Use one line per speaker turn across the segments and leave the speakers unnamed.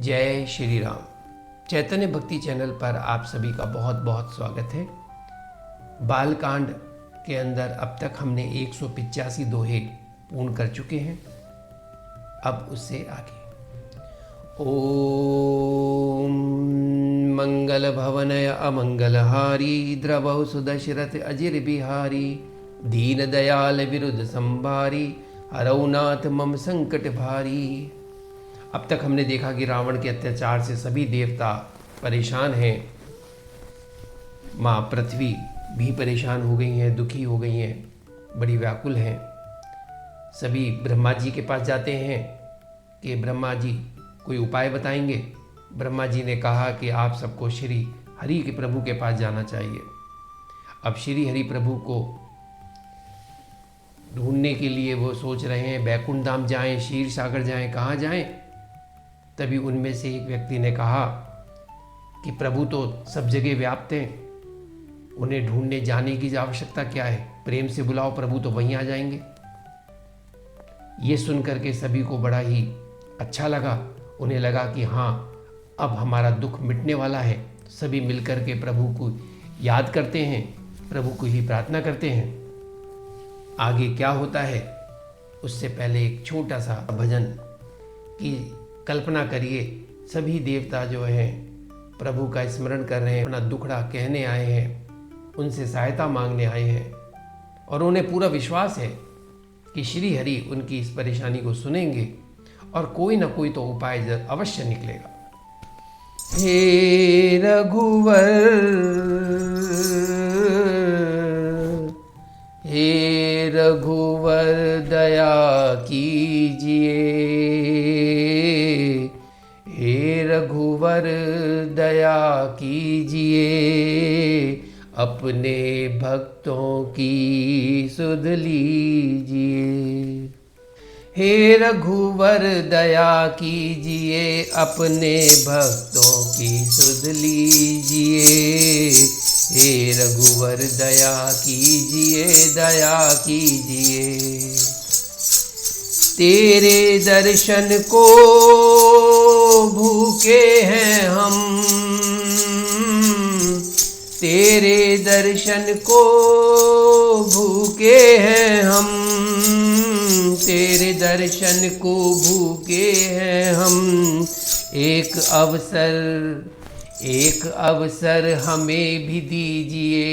जय श्री राम। चैतन्य भक्ति चैनल पर आप सभी का बहुत बहुत स्वागत है। बालकांड के अंदर अब तक हमने 185 दोहे पूर्ण कर चुके हैं। अब उससे आगे ओम मंगल भवनय अमंगलहारी द्रवहु सुदशरथ अजिर बिहारी दीन दयाल विरुद्ध संभारी हरौनाथ मम संकट भारी। अब तक हमने देखा कि रावण के अत्याचार से सभी देवता परेशान हैं। माँ पृथ्वी भी परेशान हो गई हैं, दुखी हो गई हैं, बड़ी व्याकुल हैं। सभी ब्रह्मा जी के पास जाते हैं कि ब्रह्मा जी कोई उपाय बताएंगे। ब्रह्मा जी ने कहा कि आप सबको श्री हरि के प्रभु के पास जाना चाहिए। अब श्री हरि प्रभु को ढूंढने के लिए वो सोच रहे हैं बैकुंठ धाम जाएं, क्षीर सागर जाएं, कहाँ जाएं। तभी उनमें से एक व्यक्ति ने कहा कि प्रभु तो सब जगह व्याप्त हैं, उन्हें ढूंढने जाने की आवश्यकता क्या है, प्रेम से बुलाओ, प्रभु तो वहीं आ जाएंगे। ये सुन करके सभी को बड़ा ही अच्छा लगा। उन्हें लगा कि हाँ, अब हमारा दुख मिटने वाला है। सभी मिलकर के प्रभु को याद करते हैं, प्रभु को ही प्रार्थना करते हैं। आगे क्या होता है उससे पहले एक छोटा सा भजन की कल्पना करिए। सभी देवता जो हैं प्रभु का स्मरण कर रहे हैं, अपना दुखड़ा कहने आए हैं, उनसे सहायता मांगने आए हैं और उन्हें पूरा विश्वास है कि श्री हरि उनकी इस परेशानी को सुनेंगे और कोई ना कोई तो उपाय अवश्य निकलेगा। हे रघुवर, हे रघुवर दया कीजिए, हे रघुवर दया कीजिए, अपने भक्तों की सुध लीजिए। हे रघुवर दया कीजिए, अपने भक्तों की सुध लीजिए। हे रघुवर दया कीजिए, दया कीजिए। तेरे दर्शन को भूखे हैं हम, तेरे दर्शन को भूखे हैं हम, तेरे दर्शन को भूखे हैं हम। एक अवसर हमें भी दीजिए,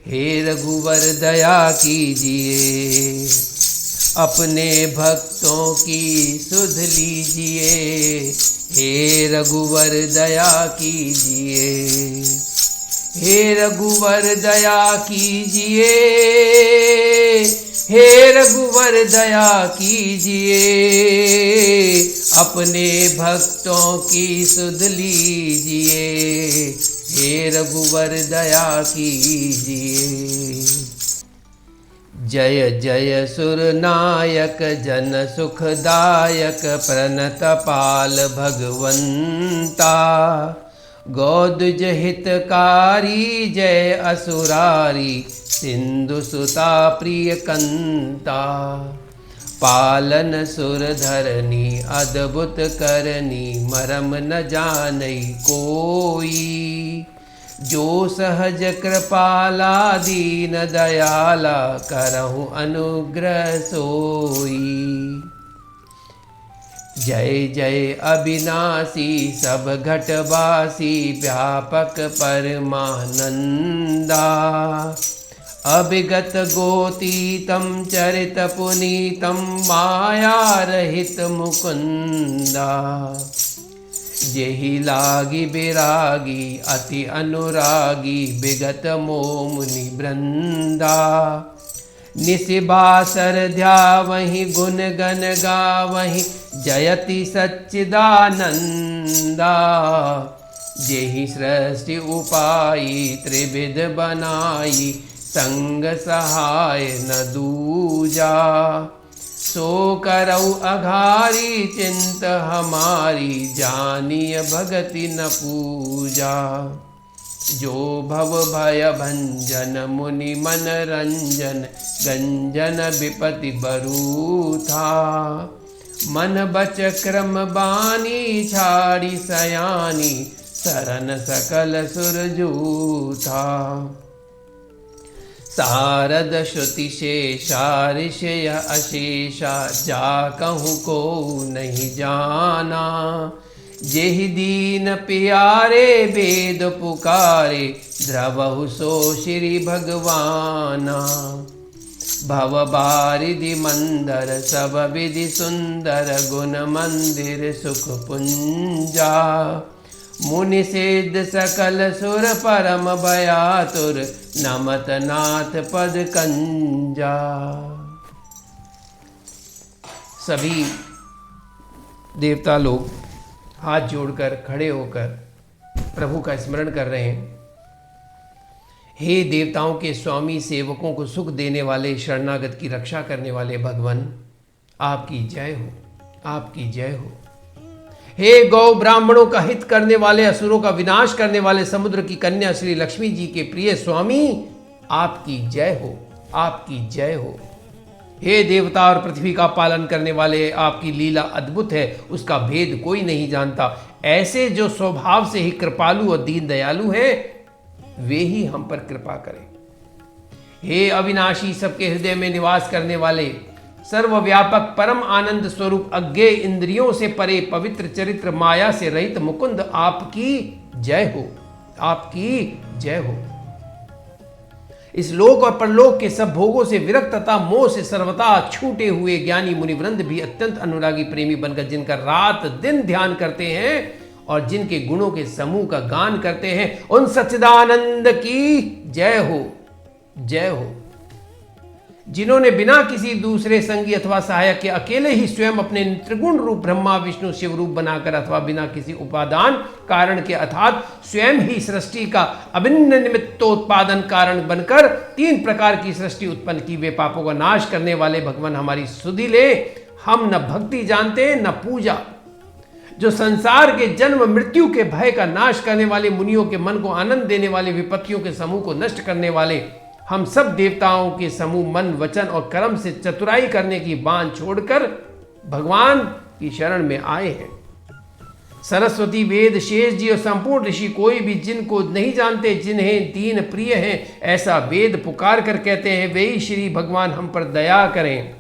हे रघुवर दया कीजिए, अपने भक्तों की सुध लीजिए। हे रघुवर दया कीजिए, हे रघुवर दया कीजिए, हे रघुवर दया कीजिए, अपने भक्तों की सुध लीजिए। हे रघुवर दया कीजिए। जय जय सुरनायक जन सुखदायक प्रणत पाल भगवंता, गौदुज हितकारी जय असुरारी सिंधु सुता प्रिय कंता। पालन सुर धरनी अद्भुत करनी, मरम न जानई कोई। जो सहज कृपाला दीन दयाला, करहु अनुग्रह सोई। जय जय अविनाशी सब घटवासी, व्यापक परमानंदा। अभिगत गोतीतम चरित पुनीतम, माया रहित मुकुंदा। जेहि लागी विरागी अति अनुरागी, विगत मोह मुनि वृंदा। निशिबासर ध्यावहि गुण गण गावहि, जयति सच्चिदानंदा। जेहि सृष्टि उपाई त्रिविध बनाई, संग सहाय न दूजा। सो करऊ अघारी चिंत हमारी, जानिय भगति न पूजा। जो भव भय भंजन मुनि मन रंजन, गंजन विपति बरू था। मन बच क्रम बानी छाड़ी सयानी सरन सकल सुरजूथा। शारद श्रुति शेषा ऋषय अशेषा जा कहूँ को नहीं जाना। जेहि दीन प्यारे वेद पुकारे द्रवहु सो श्री भगवाना। भव बारिधि मंदर सब विधि सुंदर गुण मंदिर सुख पुंजा। मुनि सिद्ध सकल सुर परम भयातुर नमत नाथ पद कंजा। सभी देवता लोग हाथ जोड़कर खड़े होकर प्रभु का स्मरण कर रहे हैं। हे देवताओं के स्वामी, सेवकों को सुख देने वाले, शरणागत की रक्षा करने वाले भगवान, आपकी जय हो, आपकी जय हो। हे गौ ब्राह्मणों का हित करने वाले, असुरों का विनाश करने वाले, समुद्र की कन्या श्री लक्ष्मी जी के प्रिय स्वामी, आपकी जय हो, आपकी जय हो। हे देवता और पृथ्वी का पालन करने वाले, आपकी लीला अद्भुत है, उसका भेद कोई नहीं जानता। ऐसे जो स्वभाव से ही कृपालु और दीन दयालु हैं, वे ही हम पर कृपा करें। हे अविनाशी, सबके हृदय में निवास करने वाले, सर्वव्यापक परम आनंद स्वरूप, अज्ञेय इंद्रियों से परे, पवित्र चरित्र, माया से रहित मुकुंद, आपकी जय हो, आपकी जय हो। इस लोक और परलोक के सब भोगों से विरक्त तथा मोह से सर्वथा छूटे हुए ज्ञानी मुनिवृंद भी अत्यंत अनुरागी प्रेमी बनकर जिनका रात दिन ध्यान करते हैं और जिनके गुणों के समूह का गान करते हैं, उन सच्चिदानंद की जय हो, जय हो। जिन्होंने बिना किसी दूसरे संगी अथवा सहायक के अकेले ही स्वयं अपने त्रिगुण रूप ब्रह्मा विष्णु शिव रूप बनाकर अथवा बिना किसी उपादान कारण के अर्थात स्वयं ही सृष्टि का अभिन्न निमित्तोत्पादन कारण बनकर 3 प्रकार की सृष्टि उत्पन्न की, वे पापों का नाश करने वाले भगवान हमारी सुधि ले। हम न भक्ति जानते न पूजा। जो संसार के जन्म मृत्यु के भय का नाश करने वाले, मुनियों के मन को आनंद देने वाले, विपत्तियों के समूह को नष्ट करने वाले, हम सब देवताओं के समूह मन वचन और कर्म से चतुराई करने की बांध छोड़कर भगवान की शरण में आए हैं। सरस्वती, वेद, शेष जी और संपूर्ण ऋषि कोई भी जिनको नहीं जानते, जिन्हें दीन प्रिय हैं, ऐसा वेद पुकार कर कहते हैं, वे ही श्री भगवान हम पर दया करें।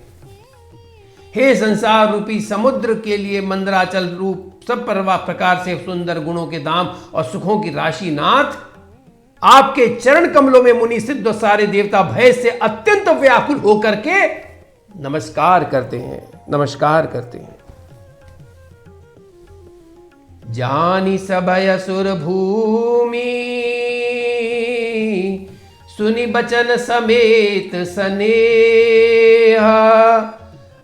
हे संसार रूपी समुद्र के लिए मंदराचल रूप सब प्रकार से सुंदर गुणों के धाम और सुखों की राशि नाथ, आपके चरण कमलों में मुनि सिद्ध और सारे देवता भय से अत्यंत व्याकुल होकर के नमस्कार करते हैं, नमस्कार करते हैं। जानी सभय असुर भूमि, सुनि बचन समेत स्नेह,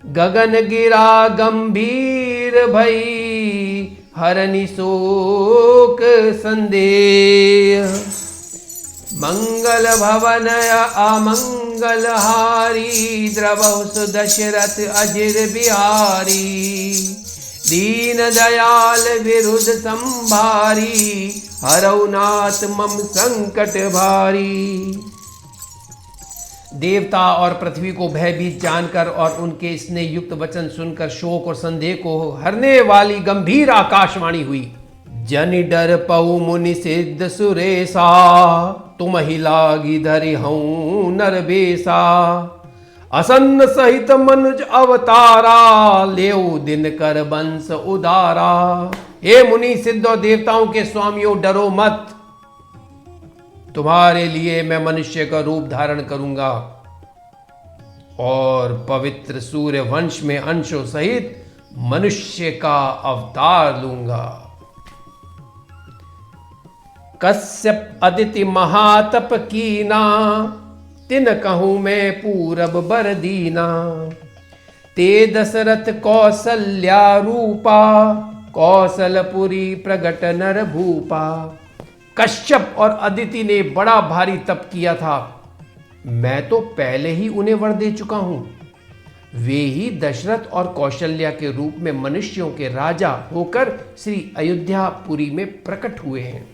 गगन गिरा गंभीर भई, हरनि शोक संदेह। मंगल भवन अमंगल हारी, द्रवहु सुदशरथ अजिर बिहारी। दीन दयाल विरुद्ध संभारी, हरौ नाथ मम संकट भारी। देवता और पृथ्वी को भयभीत जानकर और उनके स्नेह युक्त वचन सुनकर शोक और संदेह को हरने वाली गंभीर आकाशवाणी हुई। जनि डर पऊ मुनि सिद्ध सुरेशा, तुम ही लागी धरि हूं नरबेसा। असन्न सहित मनुज अवतारा, लेऊ दिन कर बंस उदारा। हे मुनि सिद्ध और देवताओं के स्वामियों, डरो मत, तुम्हारे लिए मैं मनुष्य का रूप धारण करूंगा और पवित्र सूर्य वंश में अंशों सहित मनुष्य का अवतार लूंगा। कश्यप अदिति महातप कीना, तिन कहूं मैं पूरब बर दीना। ते दशरथ कौसल्या रूपा, कौशलपुरी प्रगट नर भूपा। कश्यप और अदिति ने बड़ा भारी तप किया था, मैं तो पहले ही उन्हें वर दे चुका हूं। वे ही दशरथ और कौशल्या के रूप में मनुष्यों के राजा होकर श्री अयोध्यापुरी में प्रकट हुए हैं।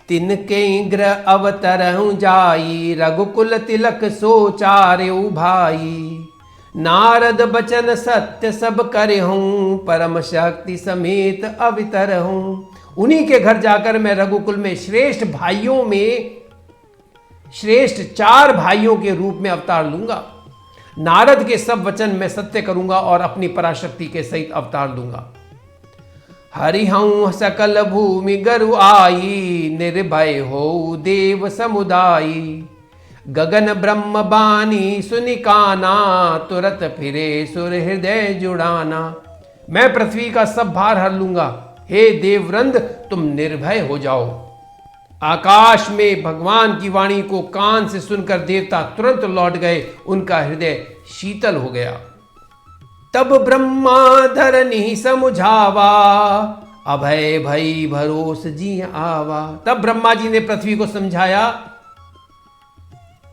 तिनके ग्रह अवतरहु जाई, रघुकुल तिलक सोचार्यु भाई। नारद बचन सत्य सब करे हूं, परम शक्ति समेत अवतर हूं। उन्हीं के घर जाकर मैं रघुकुल में श्रेष्ठ भाइयों में श्रेष्ठ 4 भाइयों के रूप में अवतार लूंगा। नारद के सब वचन मैं सत्य करूंगा और अपनी पराशक्ति के सहित अवतार दूंगा। हरिहं सकल भूमि गरु आई, निर्भय हो देव समुदायी। गगन ब्रह्म बानी सुनिकाना, तुरत फिरे सुर हृदय जुड़ाना। मैं पृथ्वी का सब भार हर लूंगा, हे देववृंद तुम निर्भय हो जाओ। आकाश में भगवान की वाणी को कान से सुनकर देवता तुरंत लौट गए, उनका हृदय शीतल हो गया। तब ब्रह्मा धरनी समुझावा, अभय भई भरोस जी आवा। तब ब्रह्मा जी ने पृथ्वी को समझाया,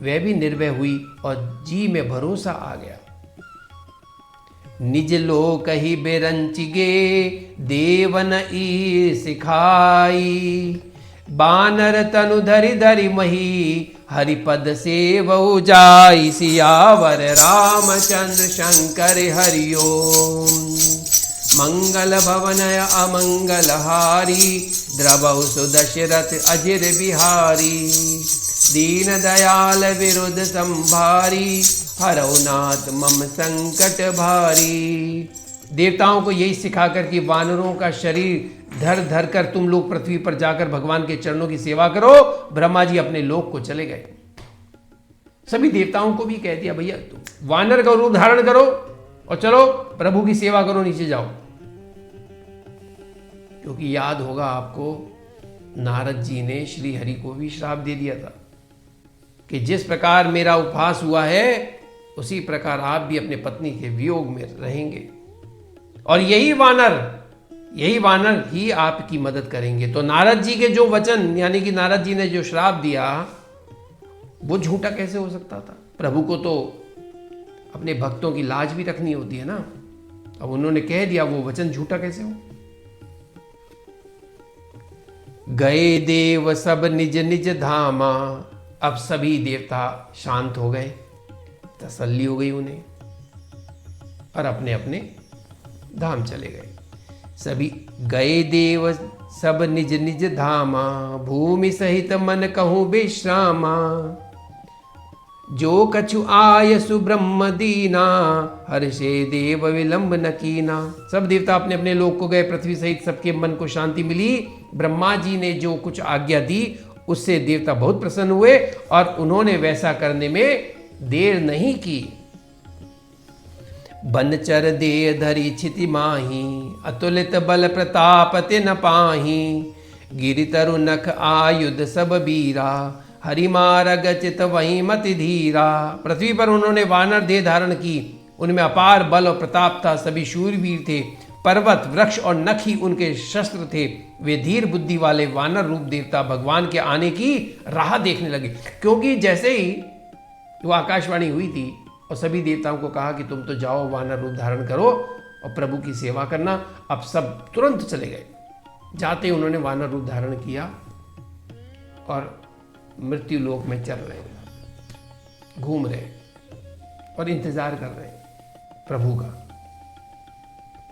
वह भी निर्भय हुई और जी में भरोसा आ गया। निज लोक ही बेरंचिगे, देवन ई सिखाई। बानर तनु धरि धरि मही, हरिपद सेवउ जाई। सियावर रामचंद्र शंकर हरिओम। मंगल भवनय अमंगल हारी, द्रवहु सुदशरथ अजिर बिहारी। दीन दयाल विरुद्ध संभारी, हरौ नाथ मम संकट भारी। देवताओं को यही सिखाकर कि वानरों का शरीर धर धर कर तुम लोग पृथ्वी पर जाकर भगवान के चरणों की सेवा करो, ब्रह्मा जी अपने लोक को चले गए। सभी देवताओं को भी कह दिया, भैया तुम वानर का रूप धारण करो और चलो प्रभु की सेवा करो, नीचे जाओ। क्योंकि याद होगा आपको, नारद जी ने श्री हरि को भी श्राप दे दिया था कि जिस प्रकार मेरा उपहास हुआ है उसी प्रकार आप भी अपने पत्नी के वियोग में रहेंगे और यही वानर ही आपकी मदद करेंगे। तो नारद जी के जो वचन, यानी कि नारद जी ने जो श्राप दिया, वो झूठा कैसे हो सकता था? प्रभु को तो अपने भक्तों की लाज भी रखनी होती है ना। अब उन्होंने कह दिया, वो वचन झूठा कैसे हो? गए देव सब निज निज धामा। अब सभी देवता शांत हो गए, तसल्ली हो गई उन्हें और अपने अपने धाम चले गए। सभी गए देव सब निज निज धामा, भूमि सहित मन कहूँ विश्रामा। जो कछु आय सुब्रह्म दीना, हर्षे देव विलंब न कीना। सब देवता अपने अपने लोक को गए, पृथ्वी सहित सबके मन को शांति मिली। ब्रह्मा जी ने जो कुछ आज्ञा दी उससे देवता बहुत प्रसन्न हुए और उन्होंने वैसा करने में देर नहीं की। बनचर दे धरी छिति माही, अतुलित बल प्रताप तिन पाही। गिरि तरु नख आयुध सब बीरा, हरि मारग चित वही मति धीरा। पृथ्वी पर उन्होंने वानर देह धारण की, उनमें अपार बल और प्रताप था, सभी शूरवीर थे। पर्वत वृक्ष और नख ही उनके शस्त्र थे। वे धीर बुद्धि वाले वानर रूप देवता भगवान के आने की राह देखने लगे। क्योंकि जैसे ही वो आकाशवाणी हुई थी और सभी देवताओं को कहा कि तुम तो जाओ वानर रूप धारण करो और प्रभु की सेवा करना, अब सब तुरंत चले गए। जाते उन्होंने वानर रूप धारण किया और मृत्यु लोक में चल रहे हैं, घूम रहे और इंतजार कर रहे हैं प्रभु का।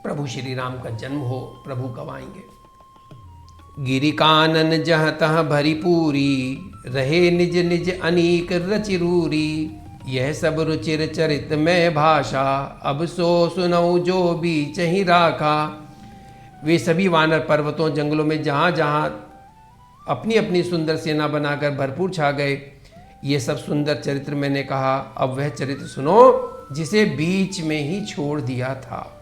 प्रभु श्री राम का जन्म हो, प्रभु कब आएंगे। गिरि कानन जहाँ तहाँ भरी पूरी, रहे निज निज अनीक रचिरूरी। यह सब रुचिर चरित में भाषा, अब सो सुनऊ जो बीच ही राखा। वे सभी वानर पर्वतों जंगलों में जहाँ जहाँ अपनी अपनी सुंदर सेना बनाकर भरपूर छा गए। ये सब सुंदर चरित्र मैंने कहा, अब वह चरित्र सुनो जिसे बीच में ही छोड़ दिया था।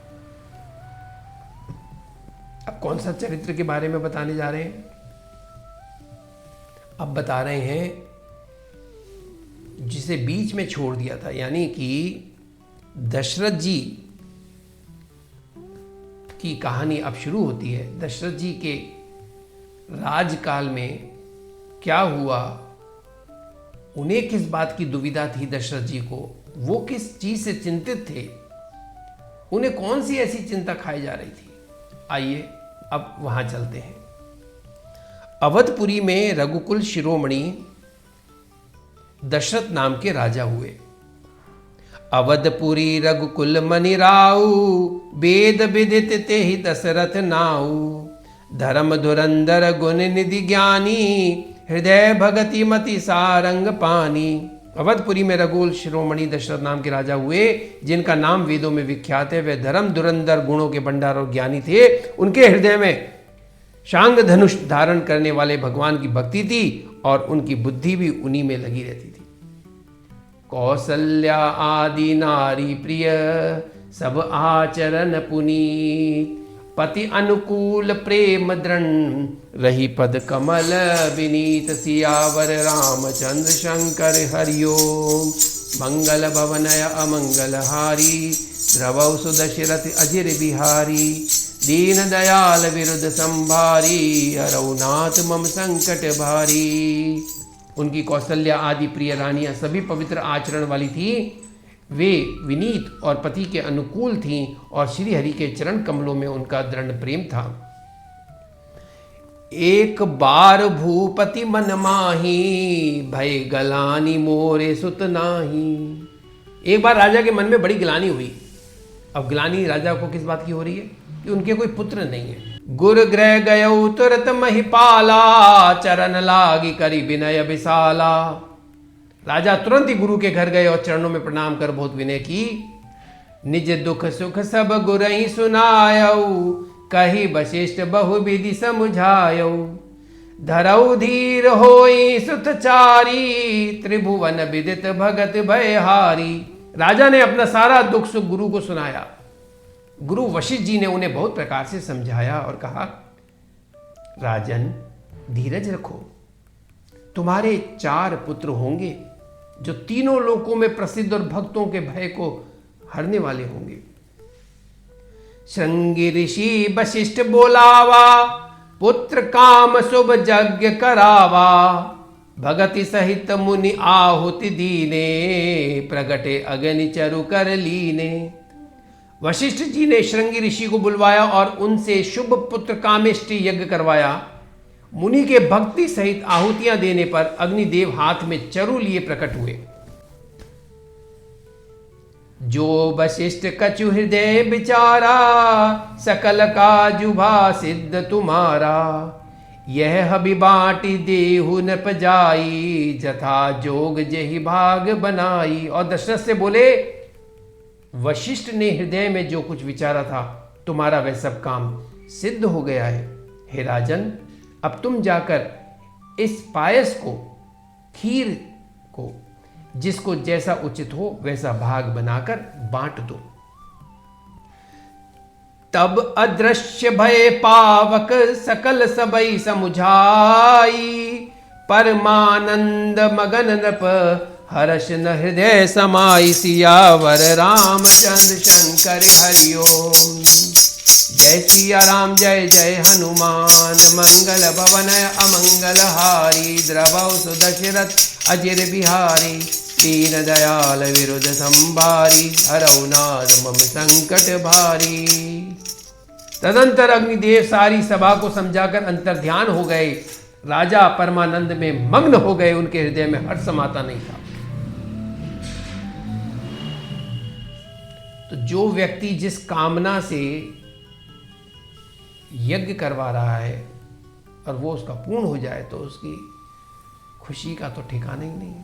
अब कौन सा चरित्र के बारे में बताने जा रहे हैं? अब बता रहे हैं जिसे बीच में छोड़ दिया था, यानी कि दशरथ जी की कहानी अब शुरू होती है। दशरथ जी के राजकाल में क्या हुआ, उन्हें किस बात की दुविधा थी दशरथ जी को, वो किस चीज से चिंतित थे, उन्हें कौन सी ऐसी चिंता खाई जा रही थी। आइए अब वहां चलते हैं। अवधपुरी में रघुकुल शिरोमणि दशरथ नाम के राजा हुए। अवधपुरी रघुकुल मनि राऊ, वेद विदित तेहि दशरथ नाऊ। धर्म धुरंधर गुण निधि ज्ञानी, हृदय भगति मति सारंग पानी। अवधपुरी में रघुकुल शिरोमणि दशरथ नाम के राजा हुए, जिनका नाम वेदों में विख्यात है। वे धर्म धुरंधर गुणों के भंडार और ज्ञानी थे। उनके हृदय में शांग धनुष धारण करने वाले भगवान की भक्ति थी और उनकी बुद्धि भी उन्हीं में लगी रहती थी। कौसल्या आदि नारी प्रिय, सब आचरण पुनीत। पति अनुकूल प्रेम दृढ़, रही पद कमल विनीत। सियावर रामचंद्र शंकर हरिओम, मंगल भवनय अमंगल हारी। द्रवौ सुदशरथ अजिर बिहारी, दीन दयाल विरुद्ध संभारी। हरौ नाथ मम संकट भारी। उनकी कौशल्या आदि प्रिय रानियां सभी पवित्र आचरण वाली थी। वे विनीत और पति के अनुकूल थीं और श्री हरि के चरण कमलों में उनका दृढ़ प्रेम था। एक बार भूपति मन माही, भय गलानी मोरे सुत नाही। एक बार राजा के मन में बड़ी ग्लानि हुई। अब ग्लानि राजा को किस बात की हो रही है कि उनके कोई पुत्र नहीं है। गुर ग्रह गयौ तुरत महिपाला, चरण लागी करी विनय विशाला। राजा तुरंत ही गुरु के घर गए और चरणों में प्रणाम कर बहुत विनय की। निज दुख सुख सब गुरहि सुनायौ, कही वशिष्ठ बहुविधि समुझायौ। धरौ धीर होई सुतचारी, त्रिभुवन विदित भगत भयहारी। राजा ने अपना सारा दुख सुख गुरु को सुनाया। गुरु वशिष्ठ जी ने उन्हें बहुत प्रकार से समझाया और कहा, राजन धीरज रखो। तुम्हारे 4 पुत्र होंगे जो तीनों लोकों में प्रसिद्ध और भक्तों के भय को हरने वाले होंगे। श्रृंगी ऋषि वशिष्ठ बोलावा, पुत्र काम शुभ यज्ञ करावा। भगति सहित मुनि आहुति दीने, प्रगटे अग्नि चरु कर लीने। वशिष्ठ जी ने श्रृंगी ऋषि को बुलवाया और उनसे शुभ पुत्र कामेष्टि यज्ञ करवाया। मुनि के भक्ति सहित आहुतियां देने पर अग्निदेव हाथ में चरु लिए प्रकट हुए। जो वशिष्ठ कछु हृदय विचारा, सकल काजुभा सिद्ध तुम्हारा। यह हबि बाटी देहु न पजाई, जथा जोग जेहि भाग बनाई। और दशरथ से बोले, वशिष्ठ ने हृदय में जो कुछ विचारा था, तुम्हारा वह सब काम सिद्ध हो गया है। हे राजन, अब तुम जाकर इस पायस को, खीर को, जिसको जैसा उचित हो वैसा भाग बनाकर बांट दो। तब अदृश्य भय पावक, सकल सबई समुझाई। परमानंद मगन नृप, हर्ष न हृदय समाई। सियावर रामचंद्र शंकर हरिओम, जय सिया राम जय जय हनुमान। मंगल भवन अमंगल हारी, द्रवौ सुदशरथ अजिर बिहारी। दीन दयाल विरुद्ध संभारी, हरौ नाथ मम संकट भारी। तदंतर अग्निदेव सारी सभा को समझाकर अंतर्ध्यान हो गए। राजा परमानंद में मग्न हो गए। उनके हृदय में हर्ष समाता नहीं था। तो जो व्यक्ति जिस कामना से यज्ञ करवा रहा है और वो उसका पूर्ण हो जाए तो उसकी खुशी का तो ठिकाना ही नहीं।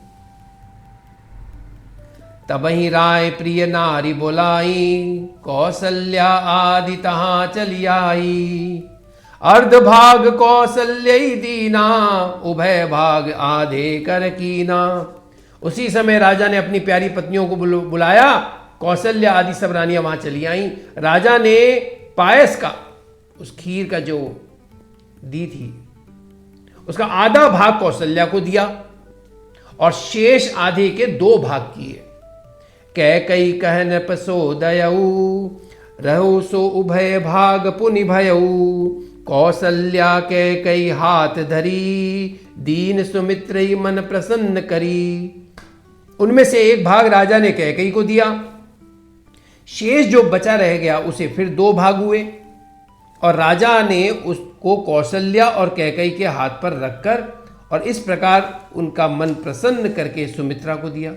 तबहि राय प्रिय नारी बोलाई, कौसल्या आदि तहां चली आई। अर्ध भाग कौसल्य दीना, उभय भाग आधे कर कीना। उसी समय राजा ने अपनी प्यारी पत्नियों को बुलाया। कौसल्या आदि सब रानियां वहां चली आई। राजा ने पायस का, उस खीर का जो दी थी, उसका आधा भाग कौशल्या को दिया और शेष आधे के 2 भाग किए। कैकई कहन पसोदयऊ, रहु सो उभय भाग पुनि भयऊ। कौसल्या कैकई हाथ धरी, दीन सुमित्र मन प्रसन्न करी। उनमें से एक भाग राजा ने कैकई को दिया। शेष जो बचा रह गया उसे फिर 2 भाग हुए और राजा ने उसको कौशल्या और कैकई के हाथ पर रखकर और इस प्रकार उनका मन प्रसन्न करके सुमित्रा को दिया।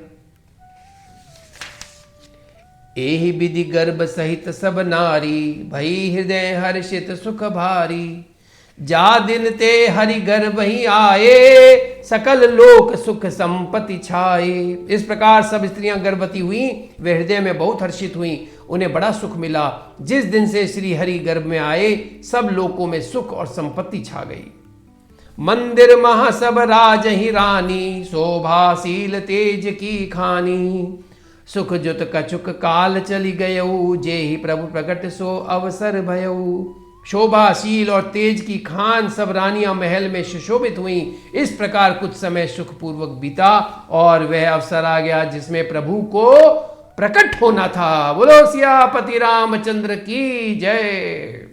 एहि विधि गर्भ सहित सब नारी, भई हृदय हर्षित सुख भारी। जा दिन ते हरि गर्भ ही आए, सकल लोक सुख संपत्ति छाए। इस प्रकार सब स्त्रियां गर्भवती हुई, वे हृदय में बहुत हर्षित हुई, उन्हें बड़ा सुख मिला। जिस दिन से श्री हरि गर्भ में आए, सब लोकों में सुख और संपत्ति छा गई। मंदिर महा सब राज ही रानी, शोभाशील तेज की खानी। सुख जुत कछुक काल चली गयऊ, जे ही प्रभु प्रकट सो अवसर भयऊ। शोभाशील और तेज की खान सब रानियां महल में सुशोभित हुई। इस प्रकार कुछ समय सुखपूर्वक बीता और वह अवसर आ गया जिसमें प्रभु को प्रकट होना था। बोलो सियापति रामचंद्र की जय।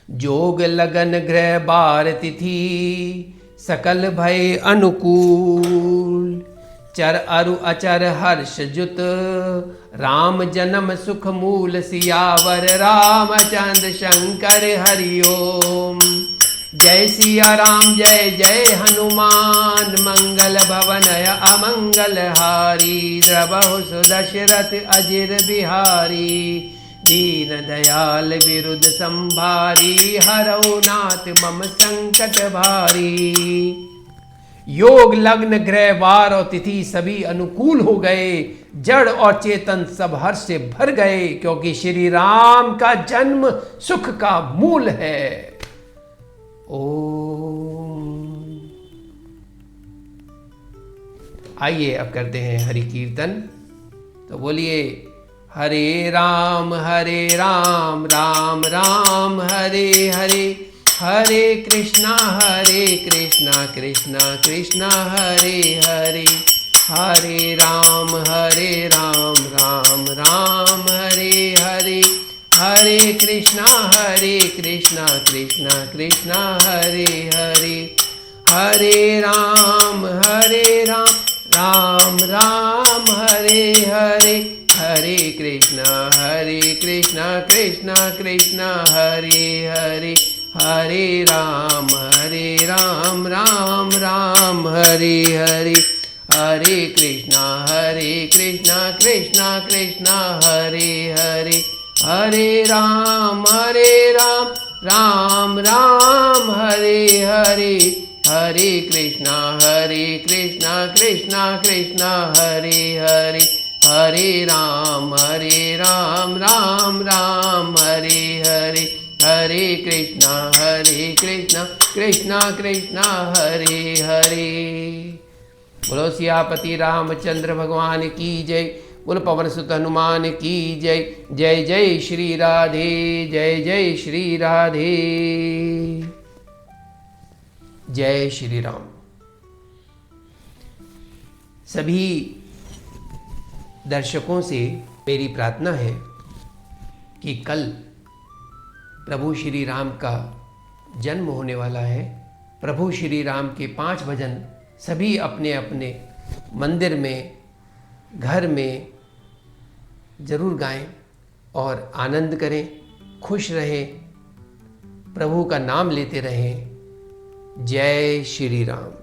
जोग लगन ग्रह बार तिथि, सकल भय अनुकूल। चर अरु अचर हर्ष जुत, राम जन्म सुख मूल। सियावर रामचंद्र शंकर हरिओम। जय सिया राम जय जय हनुमान, मंगल भवन अमंगल हारी। द्रवहु सुदशरथ अजिर बिहारी, दीन दयाल विरुद्ध संभारी। हरौ नाथ मम संकट भारी। योग लग्न ग्रह वार और तिथि सभी अनुकूल हो गए। जड़ और चेतन सब हर्ष से भर गए, क्योंकि श्री राम का जन्म सुख का मूल है। ओम। आइए अब करते हैं हरि कीर्तन। तो बोलिए हरे राम राम राम हरे हरे। हरे कृष्णा कृष्णा कृष्णा हरे हरे। हरे राम राम राम हरे हरे। हरे कृष्णा कृष्णा कृष्णा हरे हरे। हरे राम राम राम हरे हरे। हरे कृष्णा कृष्णा कृष्णा हरे हरे। हरे राम राम राम हरे हरे। हरे कृष्णा कृष्णा कृष्णा हरे हरे। हरे राम राम राम हरे हरे। हरे कृष्णा कृष्णा कृष्णा हरे हरे। हरे राम राम राम हरे हरे। हरे कृष्णा कृष्णा कृष्णा हरे हरे। बोलो सियापति रामचंद्र भगवान की जय। बोलो पवन सुत हनुमान की जय। जय जय श्री राधे, जय जय श्री राधे। जय श्री राम। सभी दर्शकों से मेरी प्रार्थना है कि कल प्रभु श्री राम का जन्म होने वाला है। प्रभु श्री राम के 5 भजन सभी अपने अपने मंदिर में, घर में जरूर गाएं और आनंद करें, खुश रहें, प्रभु का नाम लेते रहें। जय श्री राम।